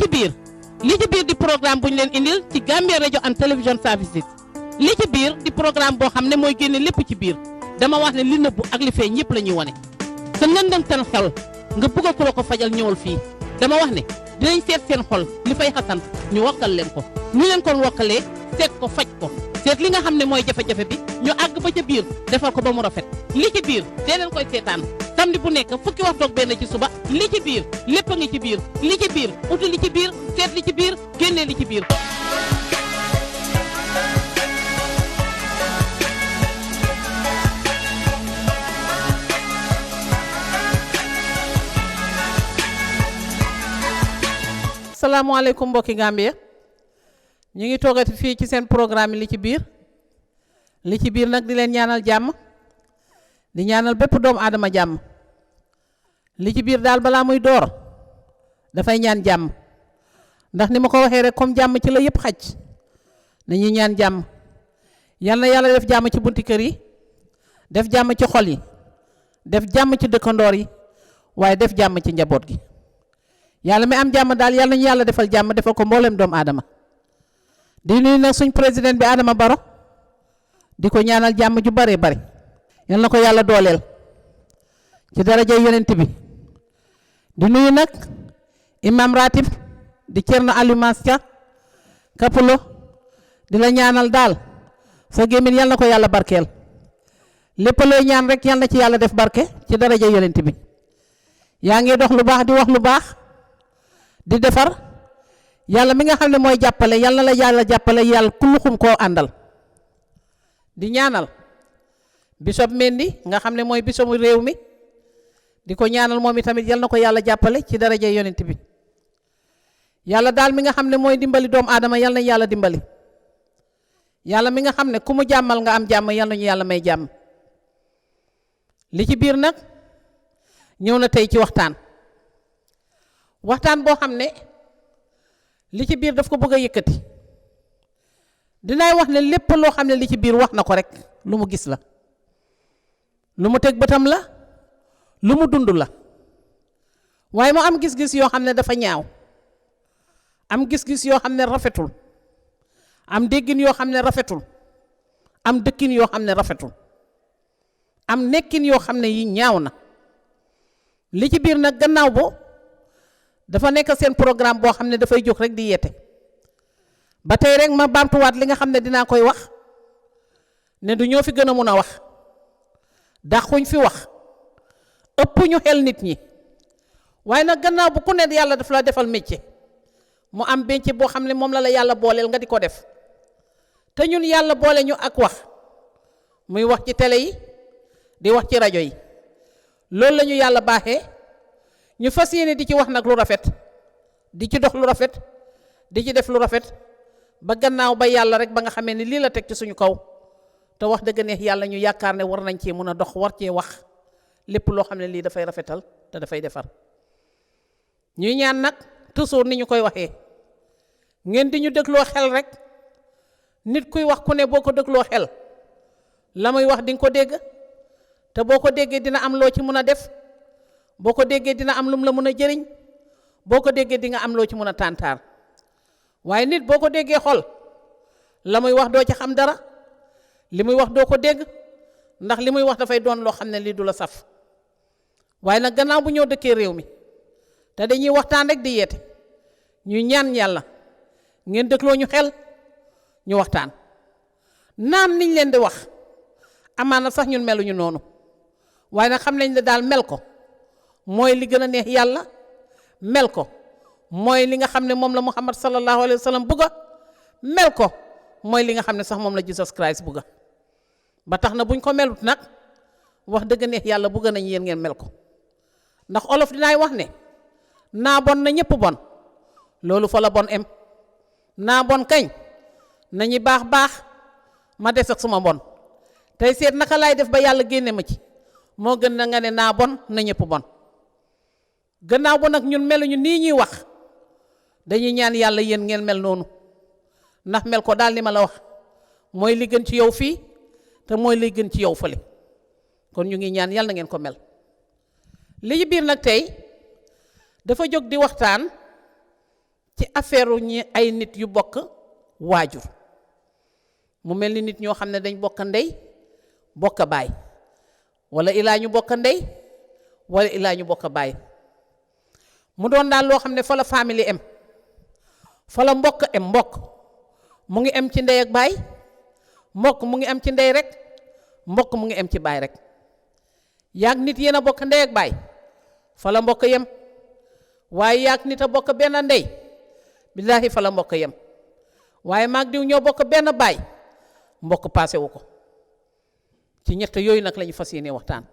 li ci biir di programme bu ñu leen indil ci Gambia Radio and Television Services li ci biir di programme boo xam ne mooy génne lépp ci biir dama wax ne li nëbbu ak li feeñ ñëpp la ñuy wane sa ngëndëmtal xel nga bëgg a ku la ko fajal ñëwal fii dama wax ne dinañ seet seen xol li fay xasan ñu wokkal leen ko ñu leen kon wokkalee seet ko faj ko seet li nga xam ne mooy jafe-jafe bi ñu àgg ba ca biir defal ko ba mu rafet li ci biir dee leen koy seetaan samedi bu nekk fukki waxtu ak benn ci suba li ci biir lépp a ngi ci biir li ci biir uti li ci biir seet li ci biir génnee li ci biir. salaamaaleykum mbokki Gambia ñu ngi toogati fii ci seen programme li ci biir nag di leen ñaanal jàmm di ñaanal bépp doomu aadama jàmm li ci biir daal balaa muy door dafay ñaan jàmm ndax ni ma ko waxee rek comme jàmm ci la yëpp xaj nañuy ñaan jàmm yal na yàlla def jàmm ci bunti kër yi def jàmm ci xol yi def jàmm ci dëkkandoor yi waaye def jàmm ci njaboot gi yàlla mi am jàmm daal yàlla nañu yàlla defal jàmm defal ko mboolem doomu aadama di nuyu nag suñ président bi Adama Barrow di ko ñaanal jàmm ju bare bare yal na ko yàlla dooleel ci daraja yonent bi di nuyu nag imam ratib di Cerno Aliou Masca Kapulo di la ñaanal daal sa gémmiñ yal na ko yàlla barkeel lépp looy ñaan rek yal na ci yàlla def barke ci daraja yonent bi yaa ngi dox lu baax di wax lu baax di defar yàlla mi nga xam ne mooy jàppale yal na la yàlla jàppale yàlla kulluxum koo àndal di ñaanal Bishop Mendy nga xam ne mooy bisomu réew mi di ko ñaanal moom itamit yal na ko yàlla jàppale ci daraja yonent bi yàlla daal mi nga xam ne mooy dimbali doomu aadama yal na yàlla dimbali yàlla mi nga xam ne ku mu jàmmal nga am jàmm yal nañu yàlla may jàmm li ci biir nag ñëw na tey ci waxtaan boo xam ne li ci biir daf ko bëgg a yëkkati dinaay wax ne lépp loo xam ne li ci biir wax na ko rek lu mu gis la lu mu teg bëtam la lu mu dund la waaye mu am gis-gis yoo xam ne dafa ñaaw am gis-gis yoo xam ne rafetul am déggin yoo xam ne rafetul am dëkkin yoo xam ne rafetul am nekkin yoo xam ne yi ñaaw na li ci biir nag gannaaw bo dafa nekk seen programme boo xam ne dafay jóg rek di yeete ba tey rek ma baamtuwaat li nga xam ne dinaa koy wax ne du ñoo fi gën a mun a wax dàquñ fi wax ëpp ñu xel nit ñi waaye nag gannaaw bu ku ne yàlla daf la defal métier mu am métier boo xam ne moom la yàlla booleel nga di ko def te ñun yàlla boole ñu ak wax muy wax ci télé yi di wax ci rajo yi loolu la ñu yàlla baaxee ñu fas yéene di ci wax nag lu rafet di ci dox lu rafet di ci def lu rafet ba gannaaw ba yàlla rek ba nga xamee ni lii la teg ci suñu kaw te wax dëgg neex yàlla ñu yaakaar ne war nañ cee mën a dox war cee wax lépp loo xam ne lii dafay rafetal te dafay defar ñuy ñaan nag toujours ni ñu koy waxee ngeen di ñu dégloo xel rek nit kuy wax ku ne boo ko dégloo xel la muy wax di nga ko dégg te boo ko déggee dina am loo ci mën a def boo ko déggee dina am lum la mën a jëriñ boo ko déggee di nga am loo ci mën a tàntaar waaye nit boo ko déggee xol la muy wax doo ci xam dara li muy wax doo ko dégg ndax li muy wax dafay doon loo xam ne lii du la saf waaye nag gannaaw bu ñëw dëkkee réew mi te dañuy waxtaan rek di yeete ñuy ñaan yàlla ngeen dégloo ñu xel ñu waxtaan naam niñ leen di wax amaana sax ñun meluñu noonu waaye nag xam nañ ne daal mel ko mooy li gën a neex yàlla mel ko mooy li nga xam ne moom la Muhammad sallallahu alayhi wa sallam bugga mel ko mooy li nga xam ne sax moom la Jesus Christ bugga ba tax na buñ ko melut nag wax dëgg neex yàlla bugga nañ yéen ngeen mel ko ndax olof dinaay wax ne naa bon na ñëpp bon loolu fa la bon em naa bon kañ nañu baax ma des ak suma bon tey seet naka laay def ba yàlla génne ma ci moo gën na nga ne naa bon na ñëpp bon gannaaw ba nag ñun meluñu nii ñuy wax dañuy ñaan yàlla yéen ngeen mel noonu ndax mel ko daal li ma la wax mooy li gën ci yow fii te mooy li gën ci yow fële kon ñu ngi ñaan yàlla na ngeen ko mel li ci biir nag tey dafa jóg di waxtaan ci affaire ñi ay nit yu bokk waajur mu mel ni nit ñoo xam ne dañ bokk ndey bokk baay wala ilaa ñu bokk ndey wala ilaa ñu bokk baay mu doon daal loo xam ne fa la famille em fa la mbokk em mbokk mu ngi em ci ndey ak baay mbokk mu ngi em ci ndey rek mbokk mu ngi em ci baay rek yaag nit yéen a bokk ndey ak baay fa la mbokk yem waaye yaag nit a bokk benn ndey billaahi fa la mbokk yem waaye maag diw ñoo bokk benn baay mbokk paase wu ko ci ñett yooyu nag lañu fas yéene waxtaan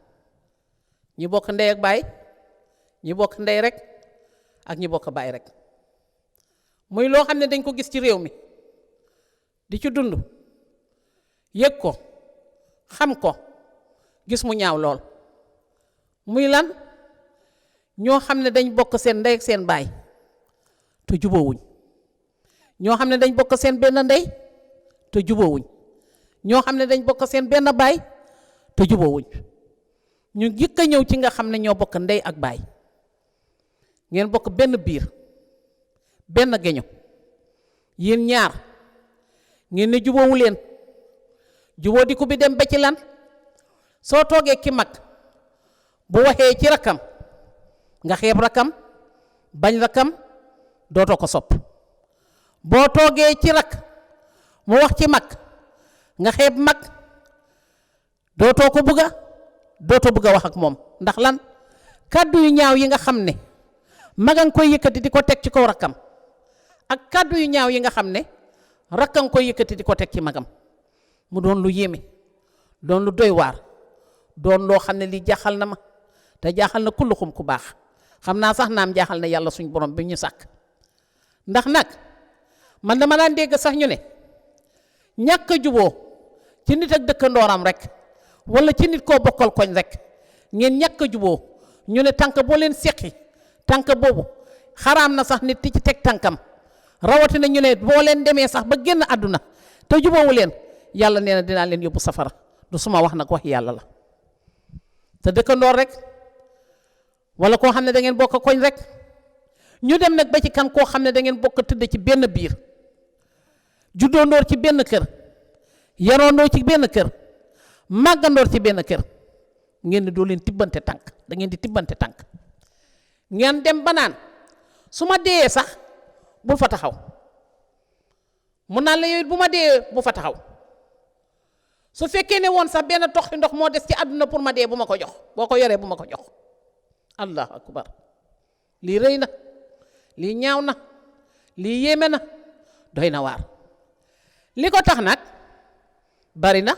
ñi bokk ndey ak baay ñi bokk ndey rek ak ñi bokk baay rek muy loo xam ne dañ ko gis ci réew mi di ci dund yëg ko xam ko gis mu ñaaw lool muy lan ñoo xam ne dañ bokk seen ndey ak seen baay te jubóowuñ ñoo xam ne dañ bokk seen benn ndey te jubóowuñ ñoo xam ne dañ bokk seen benn baay te jubóowuñ ñu jëkk a ñëw ci nga xam ne ñoo bokk ndey ak baay ngeen bokk benn biir benn geño yéen ñaar ngeen ne jubóowu leen jubóo di ko bi dem ba ci lan soo toogee ki mag bu waxee ci rakkam nga xeeb rakkam bañ rakkam dootoo ko sopp boo toogee ci rakk mu wax ci mag nga xeeb mag dootoo ko dootoo bëgg a wax ak moom ndax lan kàddu yu ñaaw yi nga xam ne mag a nga koy yëkkati di ko teg ci kaw rakkam ak kàddu yu ñaaw yi nga xam ne rakka nga koy yëkkati di ko teg ci magam mu doon lu yéeme doon lu doy waar doon loo xam ne lii jaaxal na ma te jaaxal na kulluxum ku baax xam naa sax naam jaaxal na yàlla suñ borom bi ñu sàkk ndax nag man dama daan dégg sax ñu ne ñàkk a juboo ci nit ak dëkkandooram rek wala ci nit koo bokkal koñ rek ngeen ñàkk a juboo ñu ne tànk boo leen seqi tànk boobu xaraam na sax nit ti ci teg tànkam rawatina ñu ne boo leen demee sax ba génn àdduna te juboowu leen yàlla nee na dinaa leen yóbbu safara du suma wax nag wax yàlla la te dëkkandoor rek wala koo xam ne da ngeen bokk koñ rek ñu dem nag ba ci kan koo xam ne da ngeen bokk tëdd ci benn biir juddoondoor ci benn kër yaroondoor ci benn kër màggandoor ci benn kër ngeen di doo leen tibbante tànk da ngeen di tibbante tànk ngeen dem ba naan su ma deeyee sax bul fa taxaw mun naan la yow it bu ma dee bu fa taxaw su fekkee ne woon sax benn toxi ndox moo des ci àdduna pour ma dee bu ma ko jox boo ko yoree bu ma ko jox allahu akbar lii rëy na lii ñaaw na lii yéeme na doy na waar li ko tax nag bari na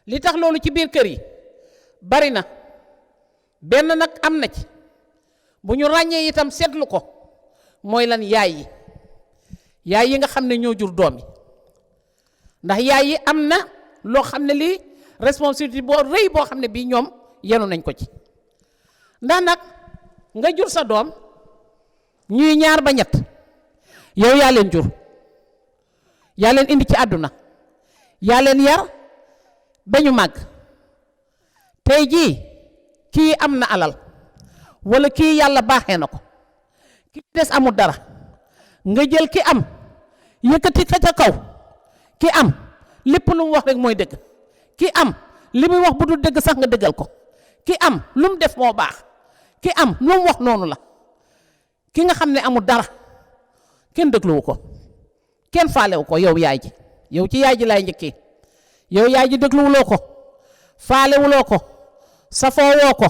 li tax loolu ci biir kër yi bari na benn nag am na ci bu ñu ràññee itam seetlu ko mooy lan yaay yi nga xam ne ñoo jur doom yi ndax yaay yi am na loo xam ne lii responsabilité boo rëy boo xam ne bii ñoom yenu nañ ko ci ndax nag nga jur sa doom ñuy ñaar ba ñett yow yaa leen jur yaa leen indi ci àdduna yaa leen yar ba ñu màgg tey jii kii am na alal walla kii yàlla baaxee na ko ki des amul dara nga jël ki am yëkkati ka ca kaw ki am lépp lu mu wax rek mooy dëgg ki am li muy wax bu dul dëgg sax nga dëggal ko ki am lu mu def moo baax ki am lu mu wax noonu la ki nga xam ne amul dara kenn dégluwu ko kenn faalewu ko yow yaay ji yow ci yaay ji laay njëkkee yow yaay ji dégluwuloo ko faalewuloo ko safoowoo ko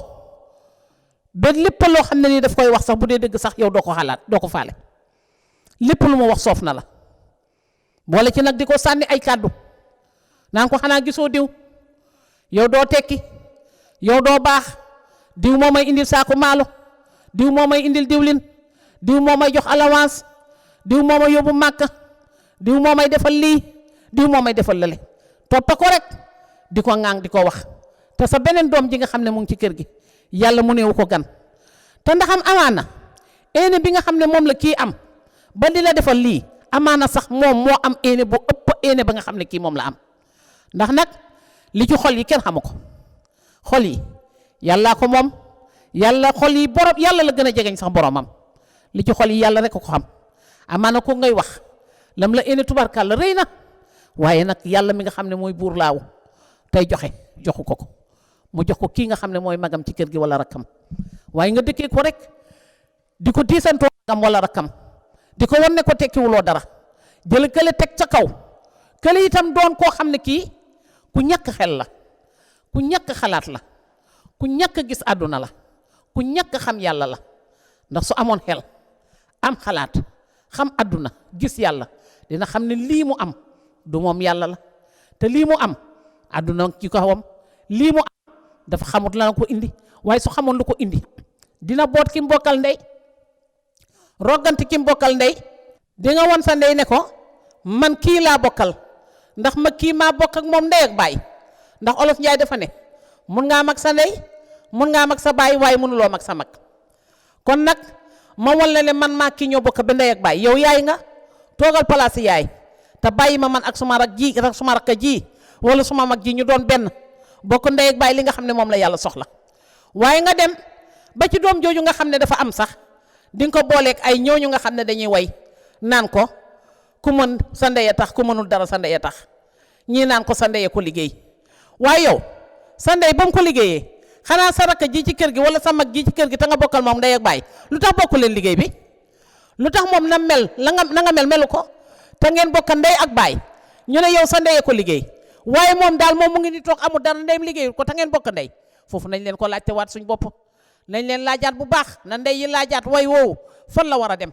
ba lépp loo xam ne nii daf koy wax sax bu dee dëgg sax yow doo ko xalaat doo ko faale lépp lu ma wax soof na la boole ci nag di ko sànni ay kàddu naan ko xanaa gisoo diw yow doo tekki yow doo baax diw moo may indil saako maalo diw moo may indil diwlin diw moo may jox allowance diw moo may yóbbu màkka diw moo may defal lii diw moo may defal lale toppa ko rek di ko ŋaang di ko wax te sa beneen doom ji nga xam ne mu ngi ci kër gi yàlla mu neewu ko gan te ndaxam amaana éene bi nga xam ne moom la kii am ba di la defal lii amaana sax moom moo am éene bu ëpp éene ba nga xam ne kii moom la am ndax nag li ci xol yi kenn xamu ko xol yi yàllaa ko moom yàlla xol yi borom yàlla la gën a jegeñ sax boromam li ci xol yi yàlla rek ko xam amaana ko ngay wax lam la ene tubarkal la rëy na waaye nag yàlla mi nga xam ne mooy buur laaw tey joxu ko mu jox ko kii nga xam ne mooy magam ci kër gi wala rakkam waaye nga dëkkee ko rek di ko diisantoo magam wala rakkam di ko wan ne ko tekkiwuloo dara jël kële teg ca kaw kële itam doon koo xam ne kii ku ñàkk xel la ku ñàkk xalaat la ku ñàkk gis àdduna la ku ñàkk xam yàlla la ndax su amoon xel am xalaat xam àdduna gis yàlla dina xam ne lii mu am du moom yàlla la te lii mu am àdduna ci kawam lii mu am dafa xamut la ko indi waaye su xamoon lu ko indi dina boot ki mbokkal ndey rogganti ki mbokkal ndey di nga won sa ndey ne ko man kii laa bokkal ndax ma kii maa bokk ak moom ndey ak baay ndax olof Njaay dafa ne mun ngaa mag sa ndey mun ngaa mag sa baay waaye mënuloo mag sa mag kon nag ma wan la ne man maa kii ñoo bokk ba ndey ak baay yow yaay nga toogal palaas yaay te bàyyi ma man ak suma rakka ji wala suma mag ji ñu doon benn bokk ndey ak baay li nga xam ne moom la yàlla soxla waaye nga dem ba ci doom jooju nga xam ne dafa am sax di nga ko booleeg ay ñooñu nga xam ne dañuy way naan ko ku mën sa ndey a tax ku mënul dara sa ndey a tax ñii naan ko sa ndey ko liggéey waaye yow sa ndey ba mu ko liggéeyee xanaa sa rakk ji ci kër gi wala sa mag ji ci kër gi te nga bokkal moom ndey ak baay lu tax bokku leen liggéey bi lu tax moom na mel na nga melu ko te ngeen bokk ndey ak baay ñu ne yow sa ndey ko liggéey waaye moom daal moom mu ngi ni toog amul dara ndeyam liggéeyul ko te ngeen bokk ndey foofu nañ leen ko laajte waat suñ bopp nañ leen laajaat bu baax na ndey yi laajaat way woowu fan la war a dem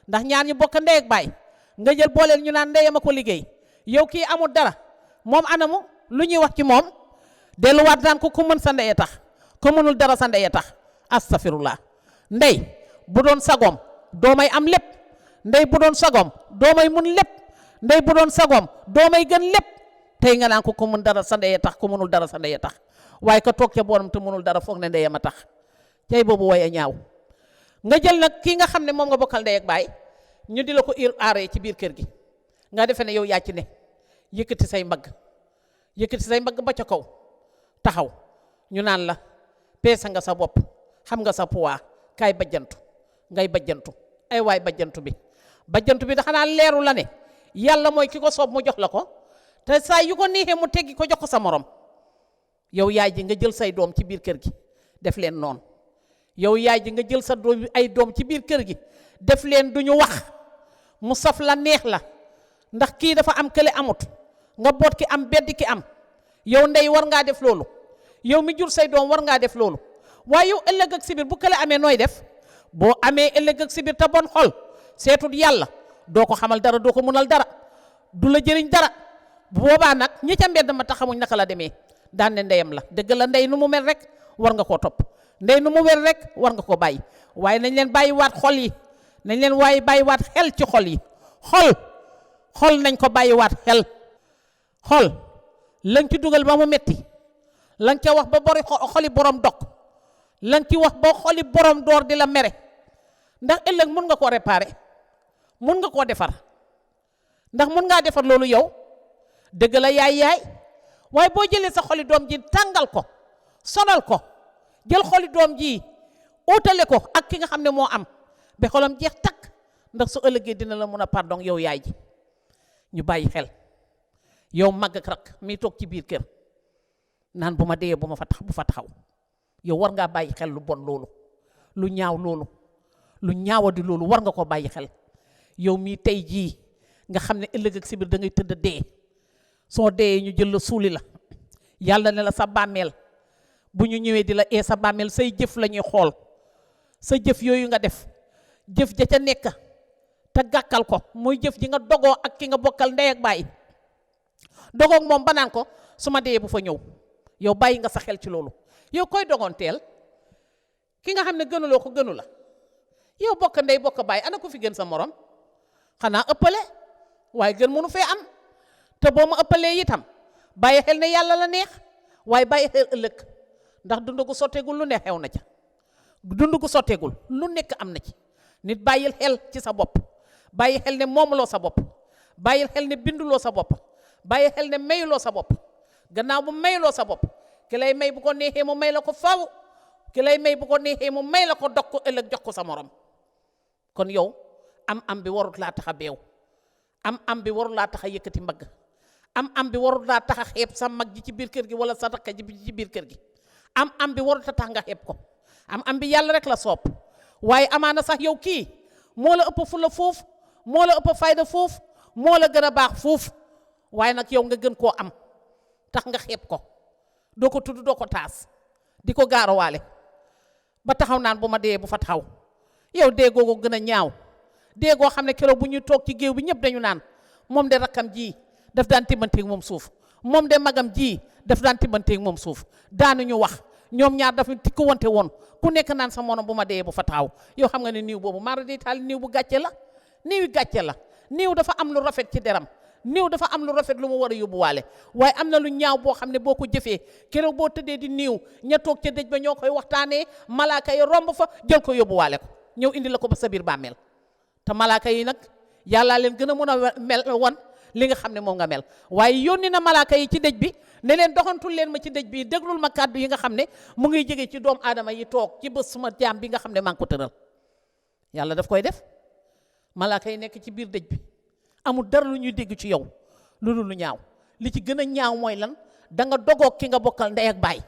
ndax ñaar ñu bokk ndey ak baay nga jël booleel ñu naan ndeyam a ko liggéey yow kii amul dara moom anamu lu ñuy wax ci moom delluwaat naan ko ku mën sa ndey a tax ku mënul dara sa ndey a tax astafirullah ndey bu doon sagoom doomay am lépp ndey bu doon sagoom doomay mun lépp ndey bu doon sagoom doomay gën lépp tey nga naan ko ku mën dara sa ndey a tax ku mënul dara sa ndey a tax waaye ka toog ca booram te mënul dara foog ne ndeyam a tax tey boobu way a ñaaw nga jël nag kii nga xam ne moom nga bokkal ndey ak baay ñu di la ko aaree ci biir kër gi nga defe ne yow yaa ci ne yëkkati say mbagg ba ca kaw taxaw ñu naan la peesa nga sa bopp xam nga sa poids kaay bajjantu ngay bajjantu ay waay bajjantu bi da xanaa leeru la ne yàlla mooy ki ko soob mu jox la ko te saa yu ko neexee mu teggi ko jox ko sa morom yow yaay ji nga jël say doom ci biir kër gi def leen noonu yow yaay ji nga jël sa doom ay doom ci biir kër gi def leen du ñu wax mu saf la neex la ndax kii dafa am kële amut nga boot ki am beddi ki am yow ndey war ngaa def loolu yow mi jur say doom war ngaa def loolu waaye yow ëllëg ak sibir bu kële amee nooy def boo amee ëllëg ak sibir te bon xol seetut yàlla doo ko xamal dara doo ko munal dara du la jëriñ dara bu boobaa nag ñi ca mbedd ma taxamuñ naka la demee daan ne ndeyam la dëgg la ndey nu mu mel rek war nga koo topp ndey nu mu mel rek war nga koo bàyyi waaye nañ leen bàyyiwaat xol yi nañ leen waaye bàyyiwaat xel ci xol yi xol nañ ko bàyyiwaat xol lañ ci dugal ba mu metti lañ ca wax ba bori xoli borom dog lañ ci wax ba xoli borom door di la mere ndax ëllëg mun nga koo réparer mun nga koo defar ndax mun ngaa defar loolu yow dëgg la yaay waaye boo jëlee sa xoli doom ji tàngal ko sonal ko jël xoli doom ji utale ko ak ki nga xam ne moo am ba xolam jeex takk ndax su ëllëgee dina la mun a pardon yow yaay ji ñu bàyyi xel yow mag ak rak mi toog ci biir kër naan bu ma dee bu fa taxaw yow war ngaa bàyyi xel lu bon loolu lu ñaaw loolu lu ñaawadi loolu war nga ko bàyyi xel yow mii tey jii nga xam ne ëllëg ak si biir da ngay tëdd dee soo dee ñu jël la suuli la yàlla ne la sa bàmmeel bu ñu ñëwee di la ee sa bàmmeel say jëf la ñuy xool sa jëf yooyu nga def jëf ja ca nekk te gàkkal ko muy jëf ji nga dogoo ak ki nga bokkal ndey ak baay dogoog moom ba naan ko su ma dee bu fa ñëw yow bàyyi nga sa xel ci loolu yow koy dogoonteel ki nga xam ne gënuloo ko gënu la yow bokk ndey bokk baay ana ko fi gën sa morom xanaa ëppale waaye gën mënu fee am te boo ma ëppalee itam bàyyi xel ne yàlla la neex waaye bàyyi xel ëllëg ndax dund gu sotteegul lu ne xew na ca dund gu sotteegul lu nekk am na ci nit bàyyil xel ci sa bopp bàyyi xel ne moomuloo sa bopp bàyyil xel ne binduloo sa bopp bàyyi xel ne mayuloo sa bopp gannaaw bu mayuloo sa bopp ki lay may bu ko neexee mu may la ko faw ki lay may bu ko neexee mu may la ko dog ko ëllëg jox ko sa morom kon yow am bi warut laa tax a beew am bi warut laa tax a yëkkati mbagg am bi warut laa tax a xeeb sa mag ji ci biir kër gi wala sa rakk ji ci biir kër gi am bi warut a tax nga xeeb ko am bi yàlla rek la soob waaye amaana sax yow kii moo la ëpp fulla foofu moo la ëpp fayda foofu moo la gën a baax foofu waaye nag yow nga gën koo am tax nga xeeb ko doo ko tudd doo ko taas di ko gaarawaale ba taxaw naan bu ma dee bu fa taxaw yow dee googu gën a ñaaw dee goo xam ne keroog bu ñuy toog ci géew bi ñëpp dañu naan moom de rakkam ji daf daan timbanteeg moom suuf moom de magam ji daf daan timbanteeg moom suuf daanuñu wax ñoom ñaar dafa tikku wante woon ku nekk naan sa morom bu ma dee bu fa taxaw yow xam nga ne niiw boobu mara day taal niiw bu gàcce la niiw gàcce la niiw dafa am lu rafet ci deram niiw dafa am lu rafet lu mu war a yóbbuwaale waaye am na lu ñaaw boo xam ne boo ko jëfee keroog boo tëddee di niiw ña toog ca dëj ba ñoo koy waxtaanee malaaka yi romb fa jël ko yóbbuwaale ko ñëw indi la ko ba sa biir bàmmeel te malaaka yi nag yàllaa leen gën a mën a mel wan li nga xam ne moom nga mel waaye yónni na malaaka yi ci dëj bi ne leen doxantul leen ma ci dëj bi déglul ma kàddu yi nga xam ne mu ngi jóge ci doomu aadama yi toog ci bés suma jaam bi nga xam ne maa ngi ko tëral yàlla daf koy def malaaka yi nekk ci biir dëj bi amul dara lu ñuy dégg ci yow lu dul lu ñaaw li ci gën a ñaaw mooy lan da nga dogoog ki nga bokkal ndey ak baay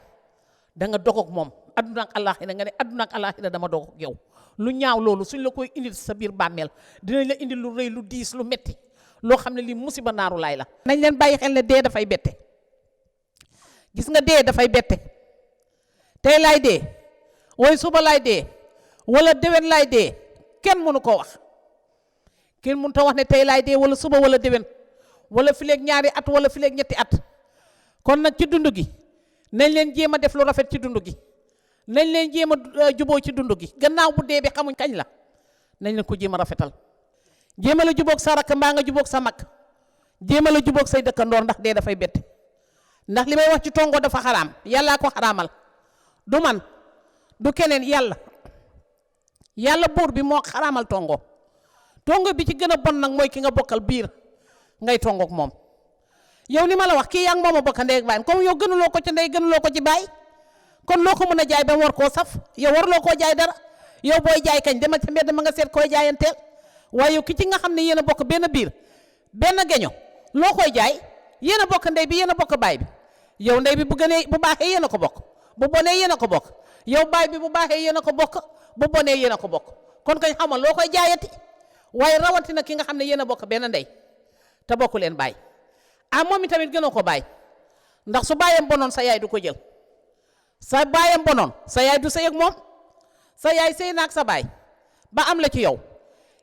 da nga dogoog moom adduna ak àllaaxira nga ne adduna ak àllaaxira dama dogoog yow lu ñaaw loolu suñ la koy indil sa biir bàmmeel dinañ la indil lu rëy lu diis lu metti loo xam ne lii musiba naaru laay la nañ leen bàyyi xel ne dee dafay bette gis nga dee dafay bette tey laay dee way suba laay dee wala déwén laay dee kenn mënu koo wax kenn mënu ta wax ne tey laay dee wala suba wala déwén wala fileeg ñaari at wala fileeg ñetti at kon nag ci dund gi nañ leen jéem a def lu rafet ci dund gi nañ leen jéem a juboo ci dund gi gannaaw bu dee bi xamuñ kañ la nañ leen ko jéem a rafetal jéem a la jubóog sa rakk mbaa nga jubóog sa mag jéem a la jubóog say dëkkandoor ndax dee dafay bette ndax li may wax ci tongo dafa xaraam yàllaa ko xaraamal du man du keneen yàlla buur bi moo xaraamal tongo bi ci gën a bon nag mooy ki nga bokkal biir ngay tongoog moom yow ni ma la wax kii yaa ngi moom a bokk ndey ak baay comme yow gënuloo ko ci ndey gënuloo ko ci baay kon loo ko mën a jaay ba mu war koo saf yow waruloo koo jaay dara yow booy jaay kañ demal ca mbedd ma nga seet koy jaayanteel waaye yow ki ci nga xam ne yéen a bokk benn biir benn geño loo koy jaay yéen a bokk ndey bi yéen a bokk baay bi yow ndey bi bu gënee bu baaxee yéen a ko bokk bu bonee yéen a ko bokk yow baay bi bu baaxee yéen a ko bokk bu bonee yéen a ko bokk kon kañ xamal loo koy jaayati waaye rawatina ki nga xam ne yéen a bokk benn ndey te bokku leen baay moom itamit gënoo ko baay ndax su baayam bonoon sa yaay du ko jël sa baayam bonoon sa yaay du sëy ak moom sa yaay sëy naag sa baay ba am la ci yow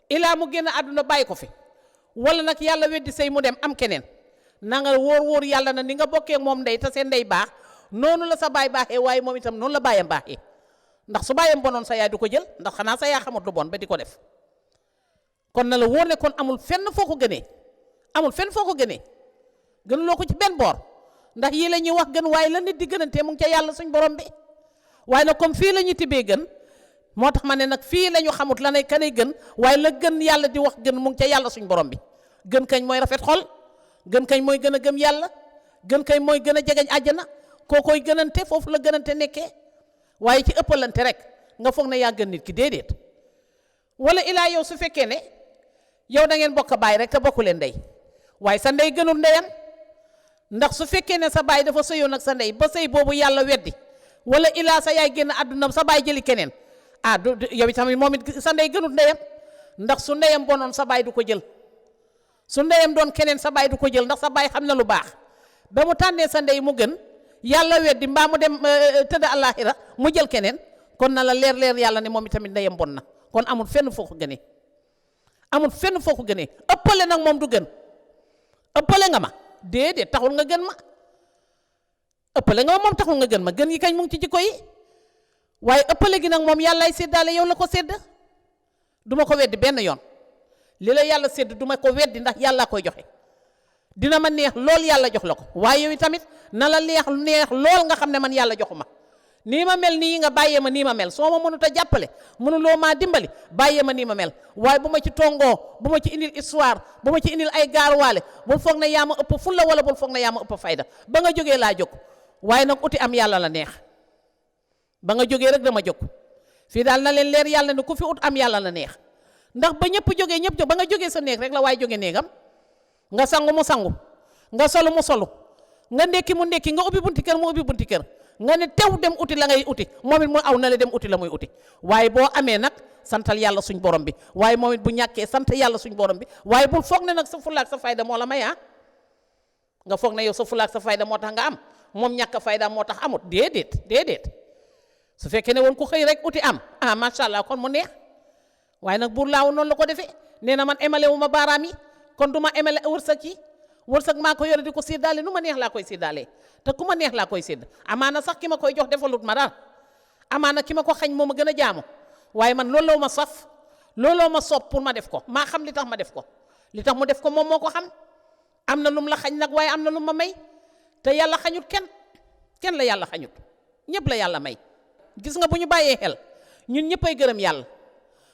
ilaa mu génn àdduna bàyyi ko fi wala nag yàlla weddi sëy mu dem am keneen na nga wóor yàlla na ni nga bokkee moom ndey te seen ndey baax noonu la sa baay baaxee waaye moom itam noonu la baayam baaxee ndax su baayam bonoon sa yaay du ko jël ndax xanaa sa yaay xamut lu bon ba di ko def kon na la wóor ne kon amul fenn foo ko gënee gënuloo ko ci benn boor ndax yii la ñuy wax gën waaye la nit di gënantee mu ngi ca yàlla suñ borom bi waaye nag comme fii la ñuy tibbee gën moo tax ma ne nag fii la ñu xamut la ne kanay gën waaye la gën yàlla di wax gën mu ngi ca yàlla suñ borom bi gën kañ mooy rafet xol gën kañ mooy gën a gëm yàlla gën kañ mooy gën a jegeñ àjjana koo koy gënante foofu la gënante nekkee waaye ci ëppalante rek nga foog ne yaa gën nit ki déedéet wala ilaa yow su fekkee ne yow da ngeen bokk baay rek te bokku leen ndey waaye sa ndey gënul ndeyam ndax su fekkee ne sa baay dafa sëyoon ak sa ndey ba sëy boobu yàlla weddi wala ilaa sa yaay génn àdduna sa baay jëli keneen du yow itamit moom it sa ndey gënut ndeyam ndax su ndeyam bonoon sa baay du ko jël su ndeyam doon keneen sa baay du ko jël ndax sa baay xam na lu baax ba mu tànnee sa ndey mu gën yàlla weddi mbaa mu dem tëdd àllaaxira mu jël keneen kon na la leer yàlla ne moom itamit ndeyam bon na kon amul fenn foo ko gënee ëppale nag moom du gën ëppale nga ma déedéet taxul nga gën ma ëppale nga ma moom taxul nga gën ma gën yi kañ mu ngi ci jikko yi waaye ëppale gi nag moom yàllaay séddaale yow la ko sédd du ma ko weddi benn yoon li la yàlla sédd du ma ko weddi ndax yàllaa koy joxe dina ma neex lool yàlla jox la ko waaye yow tamit na la neex lool nga xam ne man yàlla joxu ma nii ma mel nii nga bàyyee ma nii ma mel soo ma mënut a jàppale mënuloo maa dimbali bàyyee ma nii ma mel waaye bu ma ci tongoo bu ma ci indil histoire bu ma ci indil ay gaaruwaale bul foog ne yaa ma ëpp fulla wala bul foog ne yaa ma ëpp fayda ba nga jógee laa jóg waaye nag uti am yàlla la neex ba nga jógee rek dama jóg fii daal na leen leer yàlla ne ku fi ut am yàlla la neex ndax ba ñëpp jógee ñëpp jóg ba nga jógee sa néeg rek la waaye jóge néegam nga sangu mu sangu nga solu mu solu nga ndekki mu ndekki nga ubbi bunti kër mu ubbi bunti kër nga ne tew dem uti la ngay uti moom it mu aw na le dem uti la muy uti waaye boo amee nag santal yàlla suñ borom bi waaye moom it bu ñàkkee sant yàlla suñ borom bi waaye bul foog ne nag sa fulaak sa fayda moo la may nga foog ne yow sa fulaak sa fayda moo tax nga am moom ñàkk fayda moo tax amut déedéet su fekkee ne woon ku xëy rek uti am macha allah kon mu neex waaye nag buur laaw noonu la ko defee nee na man emale wu ma baaraam yi kon du ma emale wërsëg yi wërsëg maa ko yore di ko séddaale nu ma neex laa koy séddaalee te ku ma neex laa koy sédd amaana sax ki ma koy jox defalut ma dara amaana ki ma ko xañ moo ma gën a jaamu waaye man looloo ma saf looloo ma soob pour ma def ko maa xam li tax ma def ko li tax mu def ko moom moo ko xam am na lum la xañ nag waaye am na lum ma may te yàlla xañut kenn la yàlla xañut ñëpp la yàlla may gis nga bu ñu bàyyee xel ñun ñëppay gërëm yàlla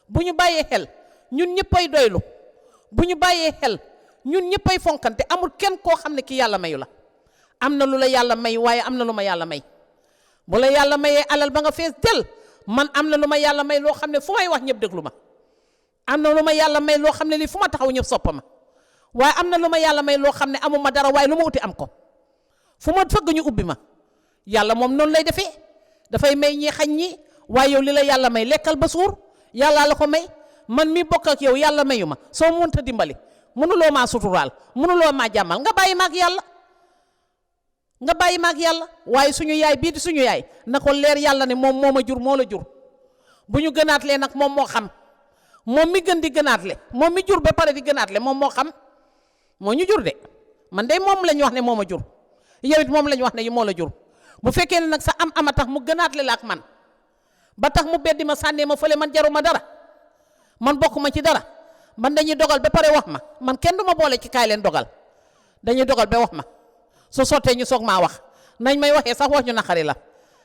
bu ñu bàyyee xel ñun ñëppay doylu bu ñu bàyyee xel ñun ñëppay fonkante amul kenn koo xam ne ki yàlla mayu la am na lu la yàlla may waaye am na lu ma yàlla may bu la yàlla mayee alal ba nga fees del man am na lu ma yàlla may loo xam ne fu may wax ñëpp déglu ma am na lu ma yàlla may loo xam ne lii fu ma taxaw ñëpp soppa ma waaye am na lu ma yàlla may loo xam ne amuma dara waaye lu ma uti am ko fu ma fëgg ñu ubbi ma yàlla moom noonu lay defee dafay may ñi xañ ñi waaye yow li la yàlla may lekkal ba suur yàllaa la ko may man mi bokk ak yow yàlla mayu ma soo mënta dimbali mënuloo maa suturaal mënuloo maa jàmmal nga bàyyi ma ak yàlla waaye suñu yaay bii di suñu yaay na ko leer yàlla ne moom moo ma jur moo la jur bu ñu gënaatlee nag moom moo xam moom mi gën di gënaatle moom mi jur ba pare di gënaatle moom moo xam moo ñu jur de man de moom la ñu wax ne moo ma jur yow it moom la ñu wax ne moo la jur bu fekkee ne nag sa am ama tax mu gënaatle la ak man ba tax mu beddi ma sànnee ma fële man jaruma dara man bokkuma ci dara man dañuy dogal ba pare wax ma man kenn du ma boole ci kaay leen dogal dañuy dogal ba wax ma su sottee ñu soog maa wax nañ may waxee sax wax ñu naqari la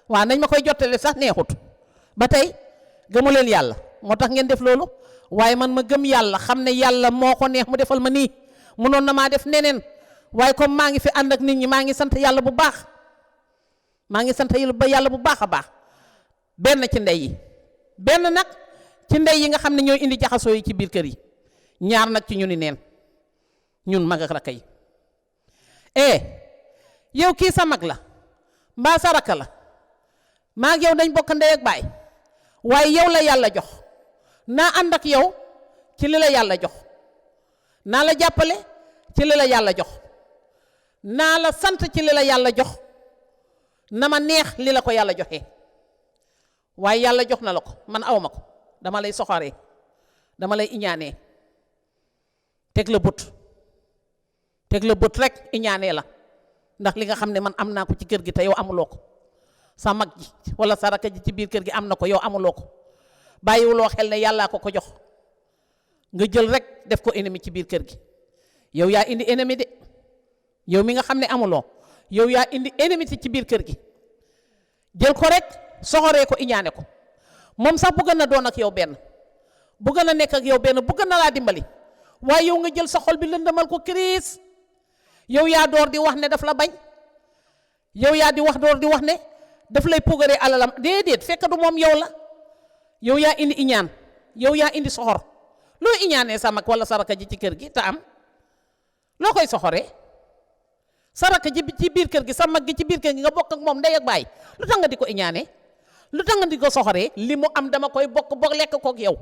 waaw nañ ma koy jottale sax neexut ba tey gëmu leen yàlla moo tax ngeen def loolu waaye man ma gëm yàlla xam ne yàlla moo ko neex mu defal ma nii mënoon na maa def neneen waaye comme maa ngi fi ànd ak nit ñi maa ngi sant yàlla bu baax maa ngi sant yàlla bu baax a baax benn ci ndey yi benn nag ci ndey yi nga xam ne ñooy indi jaxasoo yi ci biir kër yi ñaar nag ci ñu ni neen ñun mag ak rakk yi yow kii sa mag la mbaa sa rakk la maa ak yow dañ bokk ndey ak baay waaye yow la yàlla jox naa ànd ak yow ci li la yàlla jox naa la jàppale ci li la yàlla jox naa la sant ci li la yàlla jox na ma neex li la ko yàlla joxee waaye yàlla jox na la ko man awma ko dama lay soxoree dama lay iñaanee teg la bët rek iñaanee la ndax li nga xam ne man am naa ko ci kër gi te yow amuloo ko sa mag ji wala sa rakk ji ci biir kër gi am na ko yow amuloo ko bàyyiwuloo xel ne yàllaa ko jox nga jël rek def ko ennemi ci biir kër gi yow yaa indi ennemi de yow mi nga xam ne amuloo yow yaa indi ennemi ci biir kër gi jël ko rek soxoree ko iñaane ko moom sax bëgg na doon ak yow benn bëgg na nekk ak yow benn bëgg na laa dimbali waaye yow nga jël sa xol bi lëndamal ko crise yow yaa door di wax ne daf la bañ yow yaa di wax door di wax ne daf lay puugaree alalam déedéet fekk du moom yow la yow yaa indi iñaan yow yaa indi soxor loo iñaanee sa mag wala sa rakk ji ci kër gi te am loo koy soxoree sa rakk ji ci biir kër gi sa mag gi ci biir kër gi nga bokk ak moom ndey ak baay lu tax nga di ko iñaanee lu tax nga di ko soxoree li mu am dama koy bokk lekk kook yow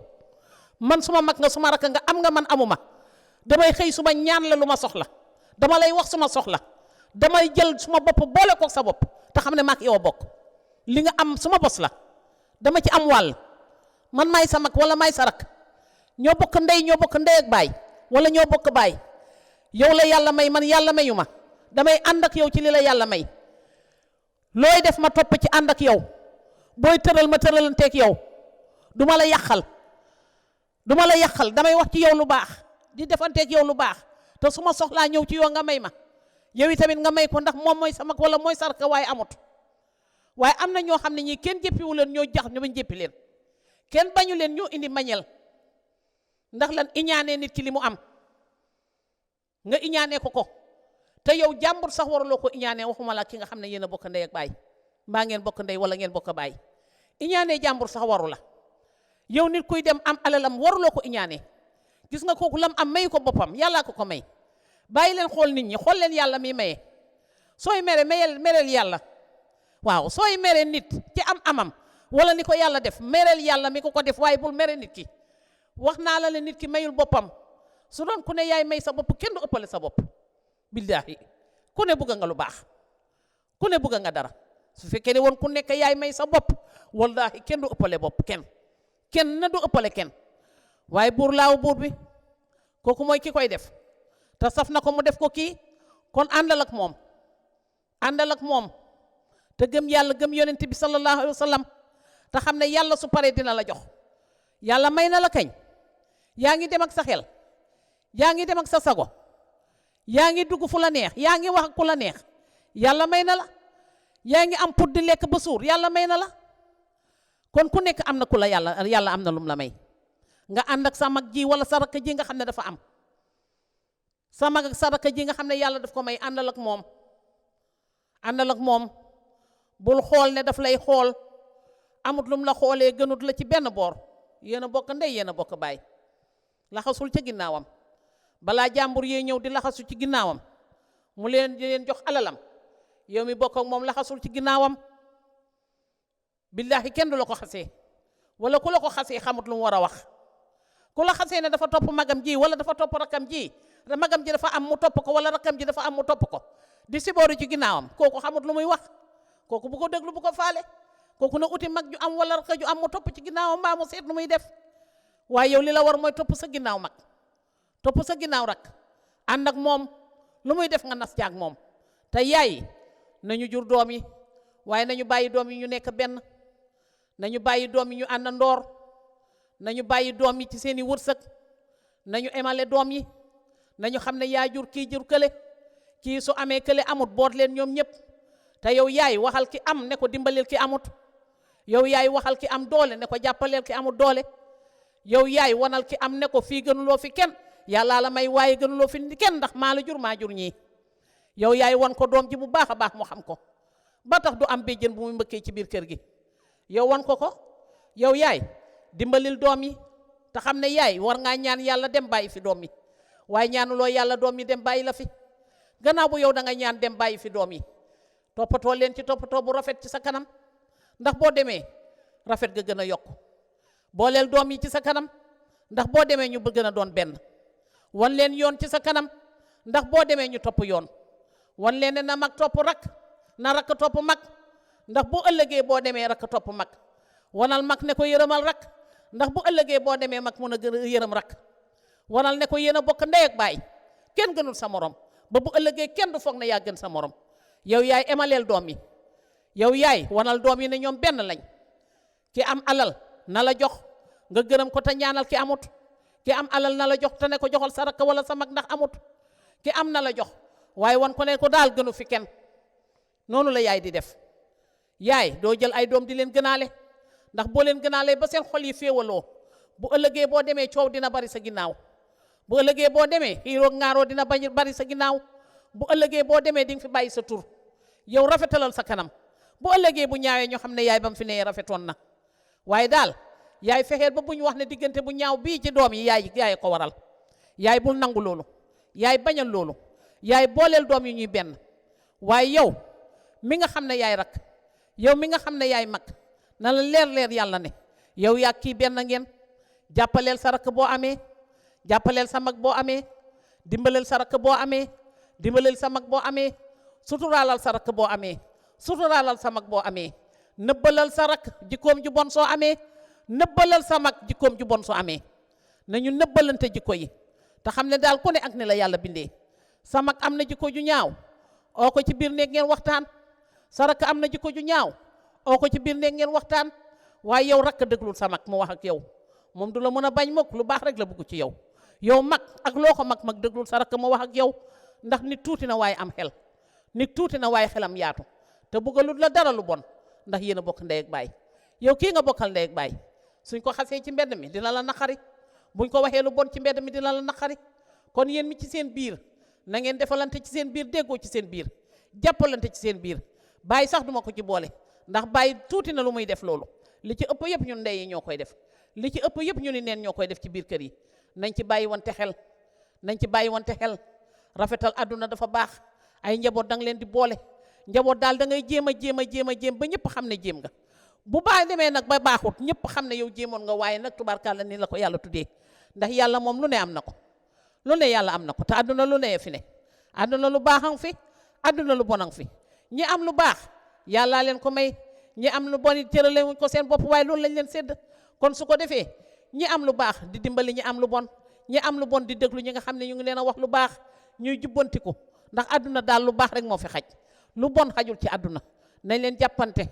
man suma mag nga suma rakk nga am nga man amuma damay xëy suma ñaan la lu ma soxla dama lay wax suma soxla damay jël suma bopp boole kook sa bopp te xam ne maak yow bokk li nga am suma bos la dama ci am wàll man maay sa mag wala maay sa rakk ñoo bokk ndey ak baay wala ñoo bokk baay yow la yàlla may man yàlla mayu ma damay ànd ak yow ci li la yàlla may looy def ma topp ci ànd ak yow booy tëral ma tëralanteeg yow du ma la yàqal damay wax ci yow lu baax di defanteeg yow lu baax te su ma soxlaa ñëw ci yow nga may ma yow tamit nga may ko ndax moom mooy sa mag wala mooy sarka waaye amut waaye am na ñoo xam ne ñii kenn jëppiwu leen ñoo jax ñu bañ jëppi leen kenn bañu leen ñoo indi mañel ndax lan iñaanee nit ki li mu am nga iñaanee ko te yow jàmbur sax waruloo ko iñaanee waxuma la ki nga xam ne yéen a bokk ndey ak baay mbaa ngeen bokk ndey wala ngeen bokk baay iñaanee jàmbur sax waru la yow nit kuy dem am alalam waruloo ko iñaane gis nga kooku lam am mayu ko boppam yàllaa ko may bàyyi leen xool nit ñi xool leen yàlla mi maye sooy mere mereel yàlla waaw sooy mere nit ci amam wala ni ko yàlla def mereel yàlla mi ko def waaye bul mere nit ki wax naa la ne nit ki mayul boppam su doon ku ne yaay may sa bopp kenn du ëppale sa bopp billaahi ku ne bëgg nga lu baax ku ne bëgg nga dara su fekkee ne woon ku nekk yaay may sa bopp wallaahi kenn du ëppale bopp kenn na du ëppale kenn waaye buur laaw buur bi kooku mooy ki koy def te saf na ko mu def ko kii kon àndal ak moom te gëm yàlla gëm yonent bi sallallahu alayhi wa sallam te xam ne yàlla su paree dina la jox yàlla may na la kañ yaa ngi dem ak sa xel yaa ngi dem ak sa sago yaa ngi dugg fu la neex yaa ngi wax ak ku la neex yàlla may na la yaa ngi am pour di lekk ba suur yàlla may na la kon ku nekk am na ku la yàlla am na lum la may nga ànd ak sa mag ji wala sa rakk ji nga xam ne dafa am sa mag ak sa rakk ji nga xam ne yàlla daf ko may àndal ak moom bul xool ne daf lay xool amut lum la xoolee gënut la ci benn boor yéen a bokk ndey yéen a bokk baay laxasul ca ginnaawam balaa jàmbur yee ñëw di laxasu ci ginnaawam mu leen jox alalam yow mi bokk ak moom laxasul ci ginnaawam billaahi kenn du la ko xasee wala ku la ko xasee xamut lu mu war a wax ku la xasee ne dafa topp magam ji wala dafa topp rakkam ji magam ji dafa am mu topp ko wala rakkam ji dafa am mu topp ko di sibooru ci ginnaawam kooku xamut lu muy wax kooku bu ko déglu bu ko faale kooku na uti mag ju am wala rakk ju am mu topp ci ginnaawam mbaa mu seet nu muy def waaye yow li la war mooy topp sa ginnaaw mag topp sa ginnaaw rak ànd ak moom lu muy def nga nas jaag moom te yaay nañu jur doom yi waaye nañu bàyyi doom yi ñu nekk benn nañu bàyyi doom yi ñu ànd ndoor nañu bàyyi doom yi ci seeni wërsëg nañu emale doom yi nañu xam ne yaa jur kii jur kële kii su amee kële amut boot leen ñoom ñëpp te yow yaay waxal ki am ne ko dimbaleel ki amut yow yaay waxal ki am doole ne ko jàppaleel ki amut doole yow yaay wanal ki am ne ko fii gënuloo fi kenn yàllaa la may waaye gënuloo fi kenn ndax maa jur ñii yow yaay wan ko doom ji bu baax a baax mu xam ko ba tax du am béjjën bu muy mbëkkee ci biir kër gi yow wan ko yow yaay dimbalil doom yi te xam ne yaay war ngaa ñaan yàlla dem bàyyi fi doom yi waaye ñaanuloo yàlla doom yi dem bàyyi la fi gannaaw bu yow da nga ñaan dem bàyyi fi doom yi toppatoo leen ci toppatoo bu rafet ci sa kanam ndax boo demee rafet ga gën a yokk booleel doom yi ci sa kanam ndax boo demee ñu gën a doon benn wan leen yoon ci sa kanam ndax boo demee ñu topp yoon wan leen ne na mag topp rak na rakk topp mag ndax bu ëllëgee boo demee rakk topp mag wanal mag ne ko yërëmal rak ndax bu ëllëgee boo demee mag mun a gën a yërëm rak wanal ne ko yéen a bokk ndey ak baay kenn gënul sa morom ba bu ëllëgee kenn du foog ne yaa gën sa morom yow yaay emaleel doom yi yow yaay wanal doom yi ne ñoom benn lañ ki am alal na la jox nga gërëm ko te ñaanal ki amut ki am alal na la jox te ne ko joxal sa rakk wala sa mag ndax amut ki am na la jox waaye wan ko ne ko daal gënu fi kenn noonu la yaay di def yaay doo jël ay doom di leen gënaale ndax boo leen gënaalee ba seen xol yi féewaloo bu ëllëgee boo demee coow dina bari sa ginnaaw bu ëllëgee boo demee xiiroo ŋaaroo dina bari sa ginnaaw bu ëllëgee boo demee di nga fi bàyyi sa tur yow rafetalal sa kanam bu ëllëgee bu ñaawee ñoo xam ne yaay ba mu fi nee rafetoon na waaye daal yaay fexeel ba bu ñu wax ne diggante bu ñaaw bii ci doom yi yaay ko waral yaay bul nangu loolu yaay bañal loolu yaay booleel doom yi ñuy benn waaye yow mi nga xam ne yaay rak yow mi nga xam ne yaay mag na la leer yàlla ne yow yaa kii benn ngeen jàppaleel sa rakk boo amee jàppaleel sa mag boo amee dimbaleel sa rakk boo amee dimbaleel sa mag boo amee suturaalal sa rakk boo amee suturaalal sa mag boo amee nëbbalal sa rakk jikkoom ju bon soo amee nëbbalal sa mag jikkoom ju bon soo amee nañu nëbbalante jikko yi te xam ne daal ku ne ak ne la yàlla bindee sa mag am na jikko ju ñaaw oo ko ci biir néeg ngeen waxtaan sa rakk am na jikko ju ñaaw oo ko ci biir néeg ngeen waxtaan waaye yow rakk déglul sa mag mu wax ak yow moom du la mën a bañ mukk lu baax rek la bëgg ci yow yow mag ak loo ko mag déglul sa rakk mu wax ak yow ndax nit tuuti na waaye am xel nit tuuti na waaye xelam yaatu te bëggalut la dara lu bon ndax yéen a bokk ndey ak baay yow kii nga bokkal ndey ak baay suñ ko xasee ci mbedd mi dina la naqari buñ ko waxee lu bon ci mbedd mi dina la naqari kon yéen mi ci seen biir na ngeen defalante ci seen biir déggoo ci seen biir jàppalante ci seen biir baay sax duma ko ci boole ndax baay tuuti na lu muy def loolu li ci ëpp yëpp ñun ndey yi ñoo koy def li ci ëpp yëpp ñu ni neen ñoo koy def ci biir kër yi nañ ci bàyyi wante xel nañ ci bàyyi wante xel rafetal àdduna dafa baax ay njaboot danga leen di boole njaboot daal da ngay jéem a jéem ba ñëpp xam ne jéem nga bu baax demee nag ba baaxut ñëpp xam ne yow jéemoon nga waaye nag tubaarkàlla ni la ko yàlla tuddee ndax yàlla moom lu ne am na ko lu ne yàlla am na ko te àdduna lu ne fi ne àdduna lu baaxang fi àdduna lu bonang fi ñi am lu baax yàllaa leen ko may ñi am lu bon it cërale wuñ ko seen bopp waaye loolu lañ leen sédd kon su ko defee ñi am lu baax di dimbali ñi am lu bon ñi am lu bon di déglu ñi nga xam ne ñu ngi leen a wax lu baax ñuy jubbantiku ndax àdduna daal lu baax rek moo fi xaj lu bon xajul ci àdduna nañ leen jàppante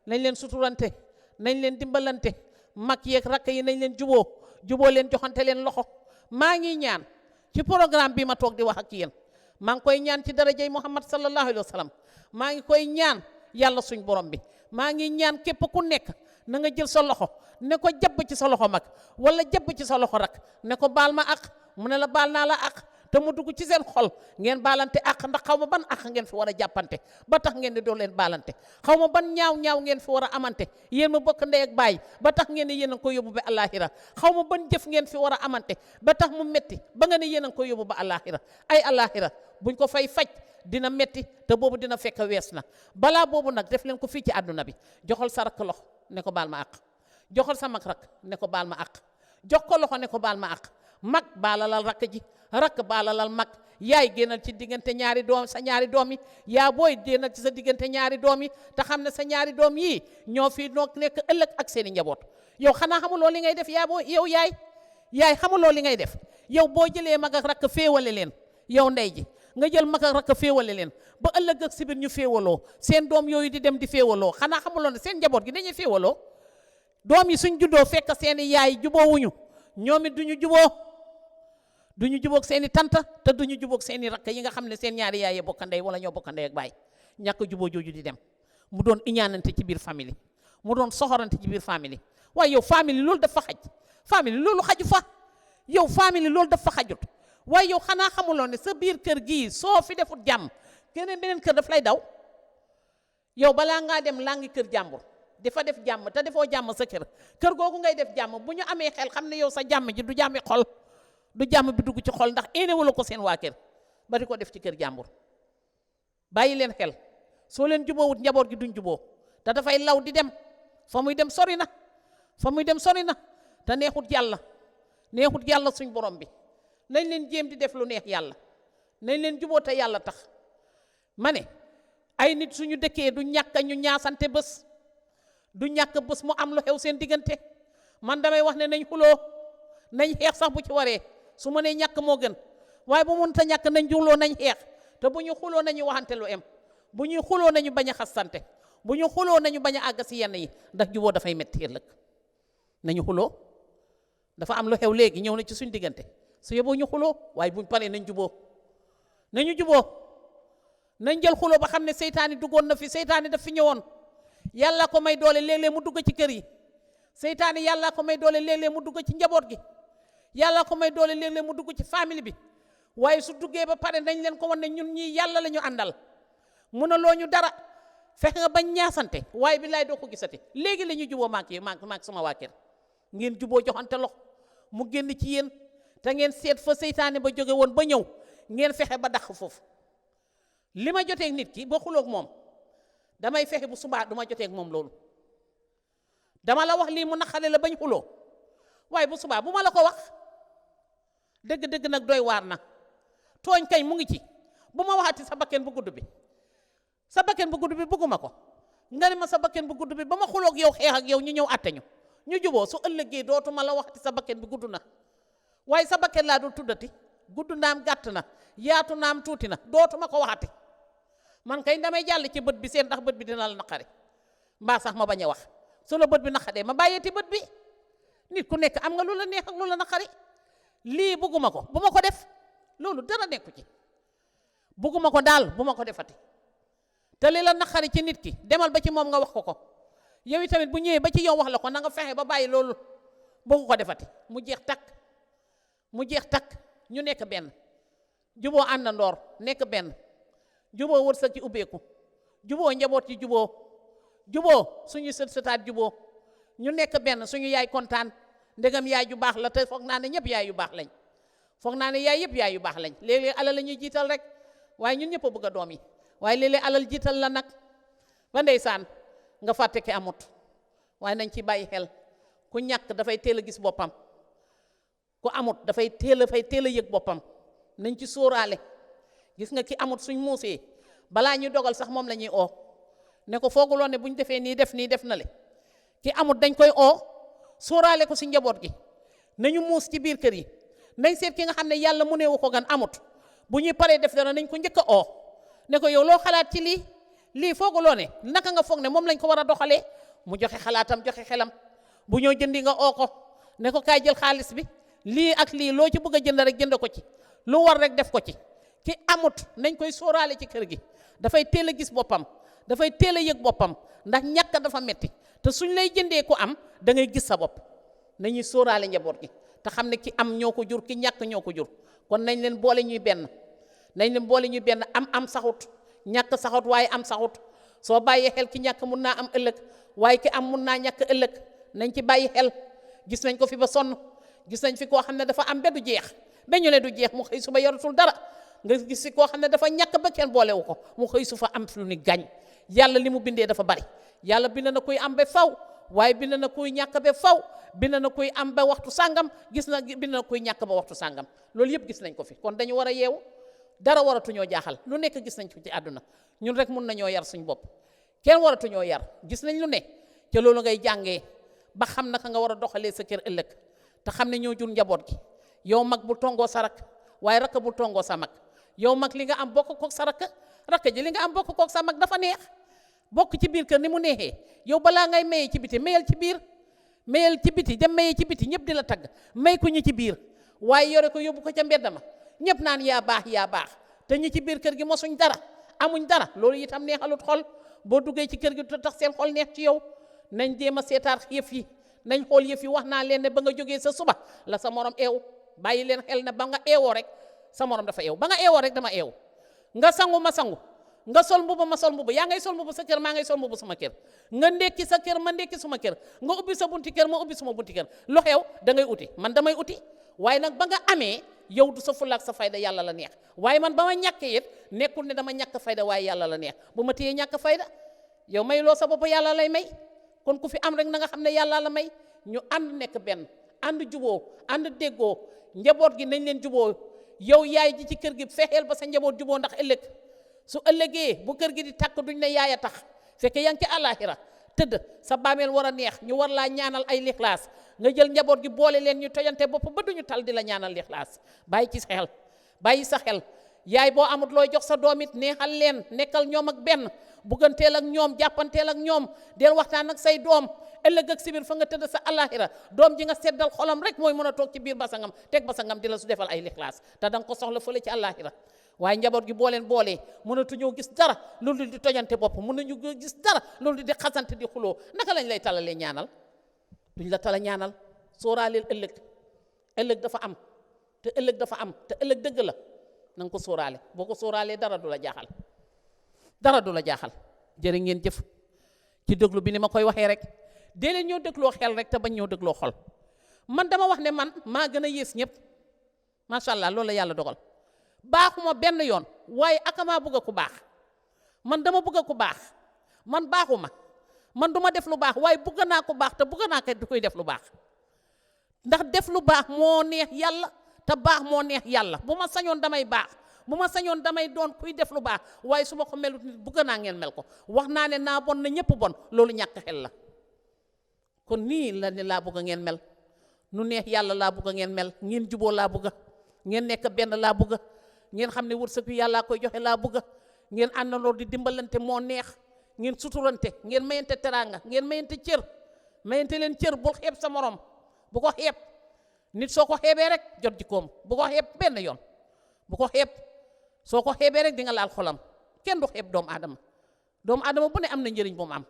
nañ leen suturante nañ leen dimbalante mag yeeg rakk yi nañ leen juboo leen joxante leen loxo maa ngi ñaan ci programme bi ma toog di wax ak yéen maa ngi koy ñaan ci darajay Muhammad sallallahu alayhi wa sallam maa ngi koy ñaan yàlla suñ borom bi maa ngi ñaan képp ku nekk na nga jël sa loxo ne ko jabb ci sa loxo mag wala jabb ci sa loxo rak ne ko baal ma ak mu ne la baal naa la ak te mu dugg ci seen xol ngeen baalante ak ndax xaw ma ban ak ngeen fi war a jàppante ba tax ngeen di doo leen baalante xaw ma ban ñaaw ngeen fi war a amante yéen ma bokk ndey ak baay ba tax ngeen ne yéen a ngi ko yóbbu ba àllaaxira xaw ma ban jëf ngeen fi war a amante ba tax mu metti ba nga ne yéen a ngi ko yóbbu ba àllaaxira ay àllaaxira buñ ko fay faj dina metti te boobu dina fekk wees na balaa boobu nag def leen ko fii ci àdduna bi joxal sa rakk loxo ne ko baal ma àq joxal sa mag rakk ne ko baal ma àq jox ko loxo ne ko baal ma àq mag baalalal rakk ji rakk baalalal mag yaay génnal ci diggante ñaari doom sa ñaari doom yi yaa booy génnal ci sa diggante ñaari doom yi te xam ne sa ñaari doom yii ñoo fii noo nekk ëllëg ak seeni njaboot yow xanaa xamuloo li ngay def yaa booy yow yaay xamuloo li ngay def yow boo jëlee mag ak rakk féewale leen yow ndey ji nga jël mag ak rakk féewale leen ba ëllëg ak sibir ñu féewaloo seen doom yooyu di dem di féewaloo xanaa xamuloo ne seen njaboot gi dañuy féewaloo doom yi suñ juddoo fekk seeni yaay juboowuñu ñoom it duñu jubóog seeni tanta te duñu jubóog seeni rakk yi nga xam ne seen ñaari yaay yi bokk ndey wala ñoo bokk ndey ak baay ñàkk jubóo jooju di dem mu doon iñaanante ci biir famille mu doon soxorante ci biir famille waaye yow famille loolu dafa xaj famille loolu xaju fa yow famille loolu dafa xajut waaye yow xanaa xamuloo ne sa biir kër gii soo fi defut jàmm keneen beneen kër daf lay daw yow balaa ngaa dem laa ngi kër jàmbur dafa def jàmm te defoo jàmm sa kër googu ngay def jàmm bu ñu amee xel xam ne yow sa jàmm ji du jàmmi xol du jàmm bi dugg ci xol ndax éenewula ko seen waa kër ba di ko def ci kër jàmbur bàyyi leen xel soo leen juboowut njaboot gi duñ juboo te dafay law di dem fa muy dem sori na te neexut yàlla suñ borom bi nañ leen jéem di def lu neex yàlla nañ leen juboo te yàlla tax ma ne ay nit suñu dëkkee du ñàkk ñu ñaasante bés du ñàkk bés mu am lu xew seen diggante man damay wax ne nañ xuloo nañ xeex sax bu ci waree su ma nee ñàkk moo gën waaye bu mënta ñàkk nañ juuloo nañ xeex te bu ñu xuloo nañu waxante lu em bu ñuy xuloo nañu bañ a xasante bu ñu xuloo nañu bañ a àgg si yenn yi ndax juboo dafay metti ëllëg nañu xuloo dafa am lu xew léegi ñëw na ci suñ diggante su yeboo ñu xuloo waaye buñ paree nañ juboo nañ jël xuloo ba xam ne seytaane duggoon na fi seytaane daf fi ñëwoon yàlla ko may doole léeg-léeg mu dugg ci kër yi seytaane yàlla ko may doole léeg-léeg mu dugg ci njaboot gi yàlla ko may doole léeg-léeg mu dugg ci famille bi waaye su duggee ba pare nañ leen ko wan ne ñun ñii yàlla la ñu àndal mënaloo ñu dara fexe nga bañ ñaasante waaye bi laay doo ko gisati léegi la ñuy juboo maak sama waa kër ngeen juboo joxante lox mu génn ci yéen te ngeen seet fa seytaane ba jóge woon ba ñëw ngeen fexe ba dàq foofu li ma joteeg nit ki ba xuloog moom damay fexe bu subaa du ma joteeg moom loolu dama la wax lii mu naqale la bañ xuloo waaye bu subaa bu ma la ko wax dëgg-dëgg nag doy waar na tooñ kay mu ngi ci bu ma waxati sa bakken bu gudd bi bëgguma ko nga ne ma sa bakken bu gudd bi ba ma xuloog yow xeex ak yow ñu ñëw àtte ñu juboo su ëllëgee dootuma la waxati sa bakken bi gudd na waaye sa bakken laa dul tuddati gudd naam gàtt na yaatu naam tuuti na dootuma ko waxati man kay damay jàll ci bët bi seen ndax bët bi dina la naqari mbaa sax ma bañ a wax su la bët bi naqadee ma bàyyeeti bët bi nit ku nekk am nga lu la neex ak lu la naqari lii bugguma ko bu ma ko def loolu dara nekku ci bugguma ko daal bu ma ko defati te li la naqari ci nit ki demal ba ci moom nga wax ko yow tamit bu ñëwee ba ci yow wax la ko na nga fexe ba bàyyi loolu buggu ko defati mu jeex takk ñu nekk benn juboo àndandoor nekk benn juboo wërsëg ci ubbeeku juboo njaboot ci juboo suñu sët sëtaat juboo ñu nekk benn suñu yaay kontaan ndegam yaay ju baax la te foog naa ne ñëpp yaay yu baax lañ foog naa ne yaay yëpp yaay yu baax lañ léeg-léeg alal la ñuy jiital rek waaye ñun ñëpp a bëgg a doom yi waaye léeg-léeg alal jiital la nag ba ndeysaan nga fàtte ki amut waaye nañ ci bàyyi xel ku ñàkk dafay teel a gis boppam ku amut dafay teel a yëg boppam nañ ci sóoraale gis nga ki amut suñ muusee balaa ñu dogal sax moom la ñuy oo ne ko fooguloo ne buñ defee nii def na le ki amut dañ koy oo sóoraale ko si njaboot gi nañu muus ci biir kër yi nañ seet ki nga xam ne yàlla mu neewu ko gan amut bu ñuy paree def dara nañ ko njëkk a oo ne ko yow loo xalaat ci lii fooguloo ne naka nga foog ne moom lañ ko war a doxalee mu joxe xalaatam joxe xelam bu ñoo jëndi nga oo ko ne ko kaay jël xaalis bi lii ak lii loo ci bëgg a jënd rek jënd ko ci lu war rek def ko ci ki amut nañ koy sóoraale ci kër gi dafay teel a gis boppam dafay teel a yëg boppam ndax ñàkk dafa metti te suñ lay jëndee ku am da ngay gis sa bopp nañuy sóoraale njaboot gi te xam ne ki am ñoo ko jur ki ñàkk ñoo ko jur kon nañ leen boole ñuy benn am saxut ñàkk saxut waaye am saxut soo bàyyee xel ki ñàkk mun naa am ëllëg waaye ki am mun naa ñàkk ëllëg nañ ci bàyyi xel gis nañ ko fi ba sonn gis nañ fi koo xam ne dafa am ba du jeex ba ñu ne du jeex mu xëy suba yoratul dara nga gis fi koo xam ne dafa ñàkk ba kenn boolewu ko mu xëy su fa am lu ni gañ yàlla li mu bindee dafa bari yàlla bind na kuy am ba faw waaye bind na kuy ñàkk ba faw bind na kuy am ba waxtu sàngam bind na kuy ñàkk ba waxtu sàngam loolu yëpp gis nañ ko fi kon dañu war a yeewu dara waratuñoo jaaxal lu nekk gis nañ ko ci àdduna ñun rek mun nañoo yar suñ bopp kenn waratuñoo yar gis nañ lu ne ca loolu ngay jàngee ba xam naka nga war a doxalee sa kër ëllëg te xam ne ñoo jur njaboot gi yow mag bu tongoo sa rak waaye rakk bu tongoo sa mag yow mag li nga am bokk kook sa rakk ji li nga am bokk kook sa mag dafa neex bokk ci biir kër ni mu neexee yow balaa ngay mayee ci biti mayal ci biir mayal ci biti dem mayee ci biti ñëpp di la tagg may ko ñi ci biir waaye yore ko yóbbu ko ca mbedd ma ñëpp naan yaa baax te ñi ci biir kër gi mosuñ dara amuñ dara loolu itam neexalut xol boo duggee ci kër gi tax seen xol neex ci yow nañ jéem a seetaar yëf yi nañ xool yëf yi wax naa leen ne ba nga jógee sa suba la sa morom eew bàyyi leen xel ne ba nga eewoo rek sa morom dafa eew ba nga eewoo rek dama eew nga sangu ma sangu nga sol mbubu ma sol mbubu yaa ngay sol mbubu sa kër maa ngay sol mbubu sama kër nga ndekki sa kër ma ndekki suma kër nga ubbi sa bunti kër ma ubbi suma bunti kër lu xew da ngay uti man damay uti waaye nag ba nga amee yow du sa fulaak sa fayda yàlla la neex waaye man ba ma ñàkkee it nekkul ne dama ñàkk fayda waaye yàlla la neex bu ma téyee ñàkk fayda yow may loo sa bopp yàlla lay may kon ku fi am rek na nga xam ne yàlla la may ñu ànd nekk benn ànd juboo ànd déggoo njaboot gi nañ leen juboo yow yaay ji ci kër gi fexeel ba sa njaboot juboo ndax ëllëg su ëllëgee bu kër gi di tàkk duñ ne yaay a tax fekk yaa ngi ci àllaaxira tëdd sa bàmmeel war a neex ñu war laa ñaanal ay lixlaas nga jël njaboot gi boole leen ñu tojante bopp ba duñu tal di la ñaanal lixlaas bàyyi sa xel yaay boo amut looy jox sa doom it neexal leen nekkal ñoom ak benn bugganteel ak ñoom jàppanteel ak ñoom del waxtaan ak say doom ëllëg ak sibir fa nga tëdd sa àllaaxira doom ji nga seddal xolam rek mooy mën a toog ci biir basangam teg basangam di la su defal ay lixlaas te danga ko soxla fële ci àllaaxira waaye njaboot gi boo leen boolee mënatuñoo gis dara loolu di tojante bopp mënuñu gis dara loolu di xasante di xuloo naka lañ lay talalee ñaanal duñ la tala ñaanal sóoraaleel ëllëg dafa am te ëllëg dëgg la na nga ko sóoraale boo ko sóoraalee dara du la jaaxal jërë ngeen jëf ci déglu bi ni ma koy waxee rek dee leen ñoo dégloo xel rek te bañ ñoo dégloo xol man dama wax ne man maa gën a yées ñëpp macha allah loolu la yàlla dogal baaxuma benn yoon waaye akamaa bëgg ku baax man dama bëgg ku baax man baaxuma man duma def lu baax waaye bëgg naa ku baax te bëgg naa ko di koy def lu baax ndax def lu baax moo neex yàlla te baax moo neex yàlla bu ma sañoon damay baax bu ma sañoon damay doon kuy def lu baax waaye su ma ko melut nit bëgg naa ngeen mel ko wax naa ne naa bon na ñëpp bon loolu ñàkk xel la kon nii la ne laa bëgg ngeen mel nu neex yàlla laa bëgg ngeen mel ngeen juboo laa bëgg ngeen nekk benn laa bëgg ngeen xam ne wërsëg wi yàllaa koy joxe laa bëgg ngeen àndandoo di dimbalante moo neex ngeen suturante ngeen mayante teraanga ngeen mayante leen cër bul xeeb sa morom bu ko xeeb nit soo ko xeebee rek jot jikkoom bu ko xeeb benn yoon bu ko xeeb soo ko xeebee rek di nga laal xolam kenn du xeeb doomu aadama bu ne am na njëriñ boo mu am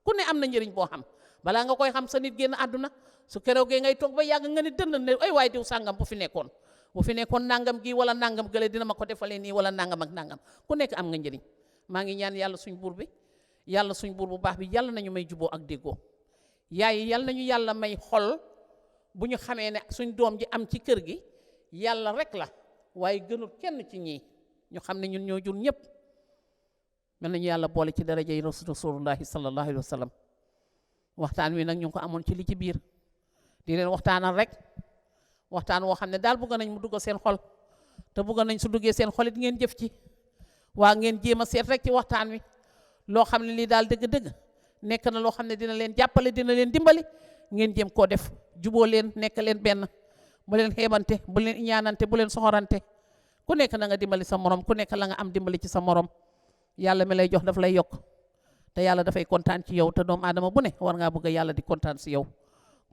ku ne am na njëriñ boo xam balaa nga koy xam sa nit génn àdduna su keroogee ngay toog ba yàgg nga ni dënd ne ay waay diw sàngam bu fi nekkoon nangam gi wala nangam gële dina ma ko defalee nii wala nangam ak nangam ku nekk am nga njëriñ maa ngi ñaan yàlla suñ buur bu baax bi yàlla nañu may juboo ak déggoo yaay yàlla nañu yàlla may xol bu ñu xamee ne suñ doom ji am ci kër gi yàlla rek la waaye gënul kenn ci ñii ñu xam ne ñun ñoo jur ñëpp mel nañu yàlla boole ci daraja yi rasulullahi sallallahu alayhi wa sallam waxtaan wi nag ñu ngi ko amoon ci li ci biir di leen waxtaanal rek waxtaan woo xam ne daal bëgg nañ mu dugg seen xol te bëgg nañ su duggee seen xol it ngeen jëf ci waa ngeen jéem a seet rek ci waxtaan wi loo xam ne lii daal dëgg-dëgg nekk na loo xam ne dina leen jàppale dina leen dimbali ngeen jéem koo def juboo leen nekk leen benn bu leen xeebante bu leen ñaanante bu leen soxorante ku nekk na nga dimbali sa morom ku nekk la nga am dimbali ci sa morom yàlla mi lay jox daf lay yokk te yàlla dafay kontaan ci yow te doomu aadama bu ne war ngaa bëgg yàlla di kontaan si yow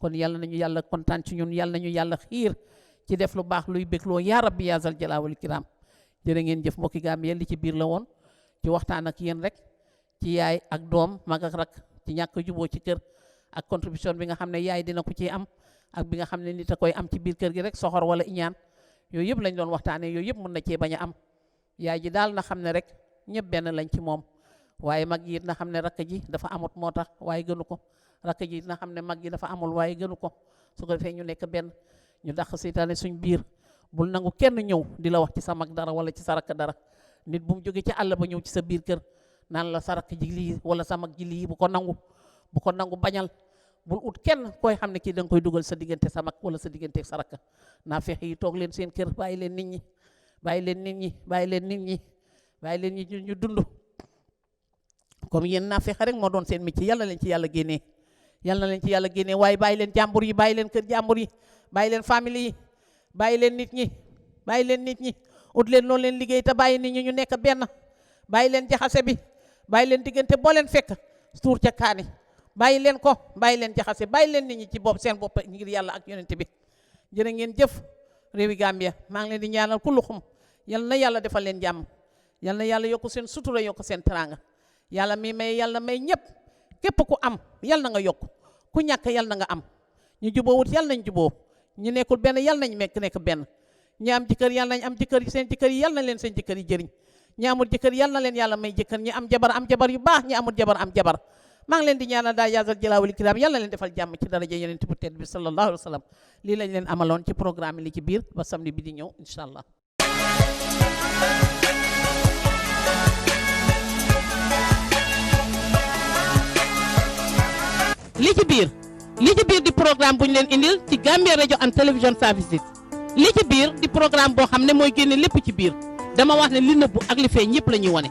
kon yàlla nañu yàlla kontaan ci ñun yàlla nañu yàlla xiir ci def lu baax luy bégloo yaa rabbi yaa zal jalaa wal kiram jërë ngeen jëf mbokki Gambie li ci biir la woon ci waxtaan ak yéen rek ci yaay ak doom mag ak rak ci ñàkk juboo ci kër ak contribution bi nga xam ne yaay dina ko ci am ak bi nga xam ne nit a koy am ci biir kër gi rek soxor wala iñaan yooyu yëpp lañ doon waxtaanee yooyu yëpp mën na cee bañ a am yaay ji daal na xam ne rek ñëpp benn lañ ci moom waaye mag yi na xam ne rakk ji dafa amut moo tax waaye gënu ko rakk ji na xam ne mag ji dafa amul waaye gënu ko su ko defee ñu nekk benn ñu dàq seytaane suñ biir bul nangu kenn ñëw di la wax ci sa mag dara wala ci sa rakk dara nit bu mu jógee ci àll ba ñëw ci sa biir kër naan la sa rakk ji lii wala sa mag ji lii bu ko nangu bañal bul ut kenn koy xam ne kii da nga koy dugal sa diggante sa mag wala sa diggante sa rakk naa fexe yi toog leen seen kër bàyyi leen nit ñi bàyyi leen nit ñi bàyyi leen nit ñi bàyyi leen ñi ñu dund comme yéen naa fexe rek moo doon seen métier yàlla leen ci yàlla génnee yàlla na leen ci yàlla génnee waaye bàyyi leen jàmbur yi bàyyi leen kër jàmbur yi bàyyi leen famille yi bàyyi leen nit ñi bàyyi leen nit ñi ut leen loolu leen liggéey te bàyyi nit ñi ñu nekk benn bàyyi leen jaxase bi bàyyi leen diggante boo leen fekk suur ca kaani bàyyi leen ko bàyyi leen jaxase bàyyi leen nit ñi ci bopp seen bopp ngir yàlla ak yonent bi jërë ngeen jëf réewi Gambia maa ngi leen di ñaanal kulluxum yal na yàlla defal leen jàmm yal na yàlla yokk seen sutura yokk seen teraanga yàlla mi may yàlla may ñëpp képp ku am yal na nga yokk ku ñàkk yal na nga am ñu juboowut yal nañ juboo ñu nekkul benn yal nañ nekk benn ñi am jëkkër yal nañ am jëkkër yi seen jëkkër yi yal na leen seen jëkkër yi jëriñ ñi amul jëkkër yal na leen yàlla may jëkkër ñi am jabar yu baax ñi amul jabar am jabar maa ngi leen di ñaanal daal yaasal jalaa wal kiram yal na leen defal jàmm ci daraja yonent bu tedd bi sallallahu alayhi wa sallam lii lañ leen amaloon ci programme li ci biir ba samedi bi di ñëw incha allah. li ci biir di programme bu ñu leen indil ci Gambia Radio and Television Services li ci biir di programme boo xam ne mooy génne lépp ci biir dama wax ne li nëbbu ak li feeñ ñëpp la ñuy wane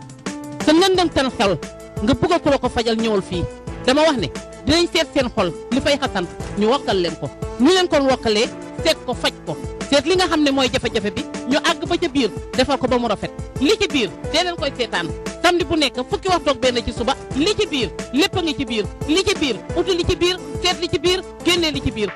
sa ngëndëmtal xel nga bëgg ku la ko fajal ñëwal fii dama wax ne dinañ seet seen xol li fay xasan ñu wokkal leen ko ñu leen kon wokkalee seet ko faj ko seet li nga xam ne mooy jafe-jafe bi ñu àgg ba ca biir defal ko ba mu rafet li ci biir dee leen koy seetaan samedi bu nekk fukki waxtu ak benn ci suba li ci biir lépp a ngi ci biir li ci biir uti li ci biir seet li ci biir génnee li ci biir